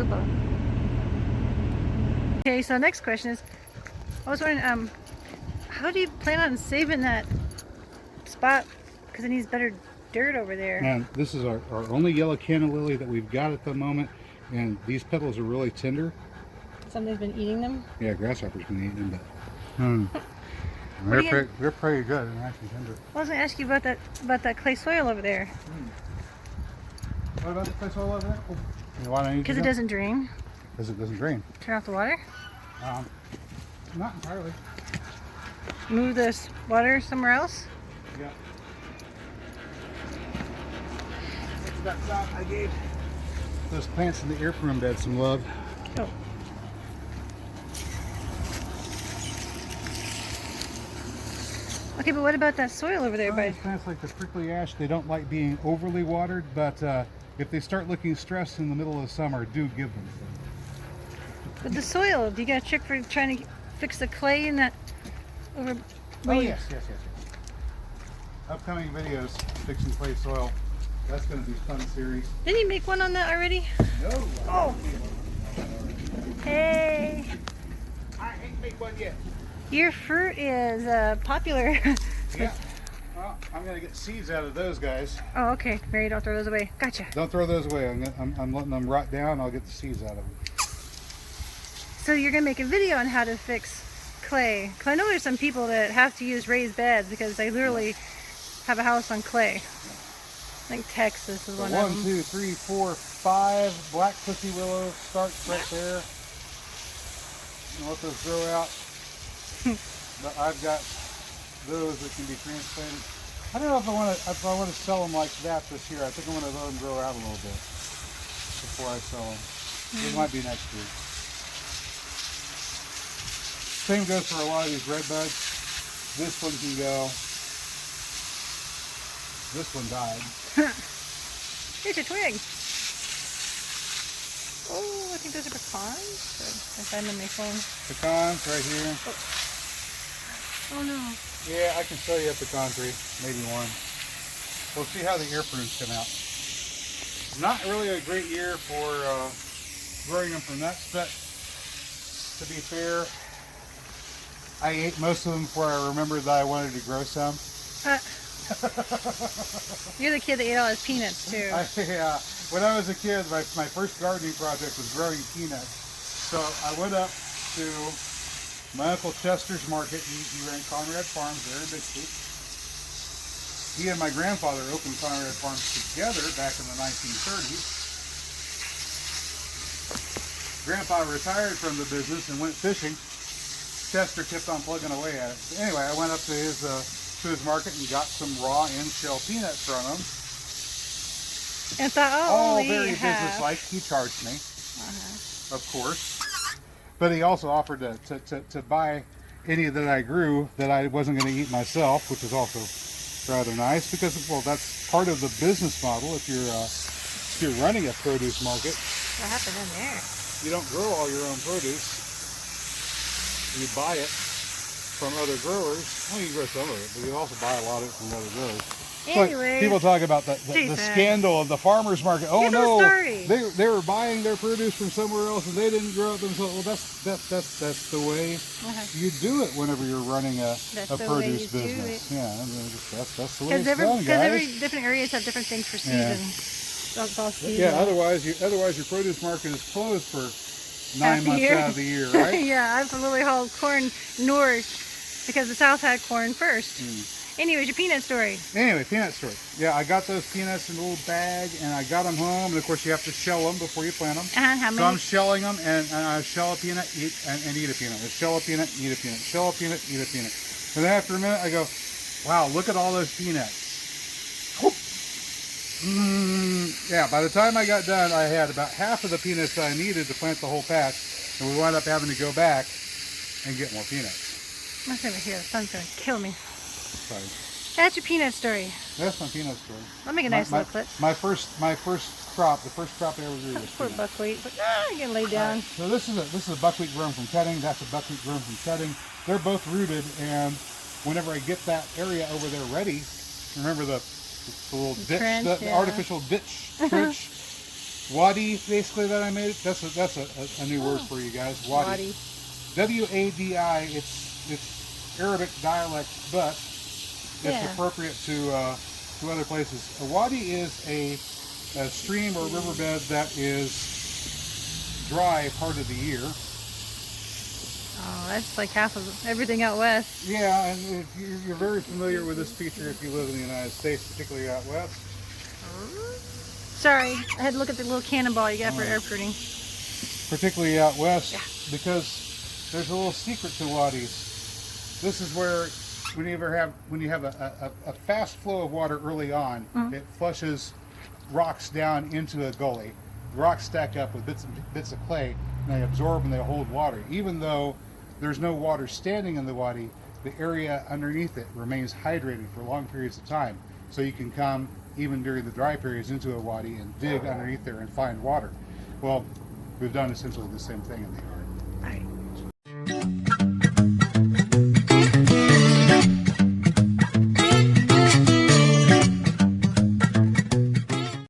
football. Okay, so next question is, I was wondering, how do you plan on saving that spot? Because it needs better dirt over there. And this is our only yellow canna lily that we've got at the moment, and these petals are really tender. Something's been eating them? Yeah, grasshopper's been eating them, but they're pretty good and actually tender. I was going to ask you about that clay soil over there. What about the clay soil over there? Oh, because it doesn't drain. Because it doesn't drain. Turn off the water? Not entirely. Move this water somewhere else? Yeah. That shot I gave those plants in the airplane bed some love. Oh. Okay, but what about that soil over there? These plants like the prickly ash, they don't like being overly watered, but if they start looking stressed in the middle of summer, do give them. But the soil, do you got a trick for trying to fix the clay in that over? Oh, yes. Upcoming videos, fixing clay soil. That's going to be a fun series. Didn't you make one on that already? No. Oh. Hey. I ain't made one yet. Your fruit is popular. Yeah. Well, I'm going to get seeds out of those guys. Oh, okay. Mary, don't throw those away. Gotcha. Don't throw those away. I'm letting them rot down. I'll get the seeds out of them. So you're going to make a video on how to fix clay. 'Cause I know there's some people that have to use raised beds because they literally have a house on clay. I think Texas is one of them. 1, 2, 3, 4, 5 black pussy willow starts right there. And let those grow out. But I've got those that can be transplanted. I don't know if I want to sell them like that this year. I think I'm going to let them grow out a little bit before I sell them. It might be next year. Same goes for a lot of these red buds. This one can go. This one died. Here's a twig. Oh, I think those are pecans. I find them on my phone. Pecans right here. Oh no. Yeah, I can show you a pecan tree. Maybe one. We'll see how the ear prunes come out. Not really a great year for growing them from nuts, but to be fair, I ate most of them before I remembered that I wanted to grow some. You're the kid that ate all his peanuts too. Yeah, when I was a kid, my first gardening project was growing peanuts. So I went up to my Uncle Chester's market. He ran Conrad Farms there in Bixby. He and my grandfather opened Conrad Farms together back in the 1930s. Grandpa retired from the business and went fishing. Chester kept on plugging away at it. So anyway, I went up to his market and got some raw in-shell peanuts from him. And thought, oh, all very businesslike. He charged me, of course. But he also offered to buy any that I grew that I wasn't going to eat myself, which is also rather nice because, well, that's part of the business model. If you're running a produce market, what happened in there? You don't grow all your own produce. You buy it from other growers. Well, you grow some of it, but you also buy a lot of it from other growers. Anyway, like people talk about the scandal of the farmers market. Oh no, they were buying their produce from somewhere else and they didn't grow it themselves. Well, that's the way you do it whenever you're running a produce business. Yeah, that's the way it's done, guys. Because every different areas have different things for season. Yeah, otherwise your produce market is closed for 9 months out of the year, right? Yeah, I've literally hauled corn north because the South had corn first. Anyways, your peanut story. Anyway, peanut story. Yeah, I got those peanuts in a little bag, and I got them home. And of course, you have to shell them before you plant them. How many? So I'm shelling them, and I shell a peanut, eat a peanut. I shell a peanut, eat a peanut. Shell a peanut, eat a peanut. And then after a minute, I go, wow, look at all those peanuts. Yeah, by the time I got done, I had about half of the peanuts I needed to plant the whole patch, and we wound up having to go back and get more peanuts. I'm going to hear the sun's going to kill me. Sorry. That's your peanut story. That's my peanut story. I'll make a nice little clip. My first crop, the first crop I ever grew was poor buckwheat, but I'm getting laid down. So this is a buckwheat grown from cutting. That's a buckwheat grown from cutting. They're both rooted, and whenever I get that area over there ready, remember the little ditch, the artificial ditch trench. wadi, basically, that I made. That's a new word for you guys. Wadi. W-A-D-I. It's Arabic dialect, but it's appropriate to other places. A wadi is a stream or riverbed that is dry part of the year. Oh, that's like half of everything out west. Yeah, and if you're very familiar with this feature if you live in the United States, particularly out west. Sorry, I had to look at the little cannonball you got for air pruning. Particularly out west, because there's a little secret to wadis. This is where when you have a fast flow of water early on, it flushes rocks down into a gully. The rocks stack up with bits of clay, and they absorb and they hold water. Even though there's no water standing in the wadi, the area underneath it remains hydrated for long periods of time. So you can come, even during the dry periods, into a wadi and dig underneath there and find water. Well, we've done essentially the same thing in the area.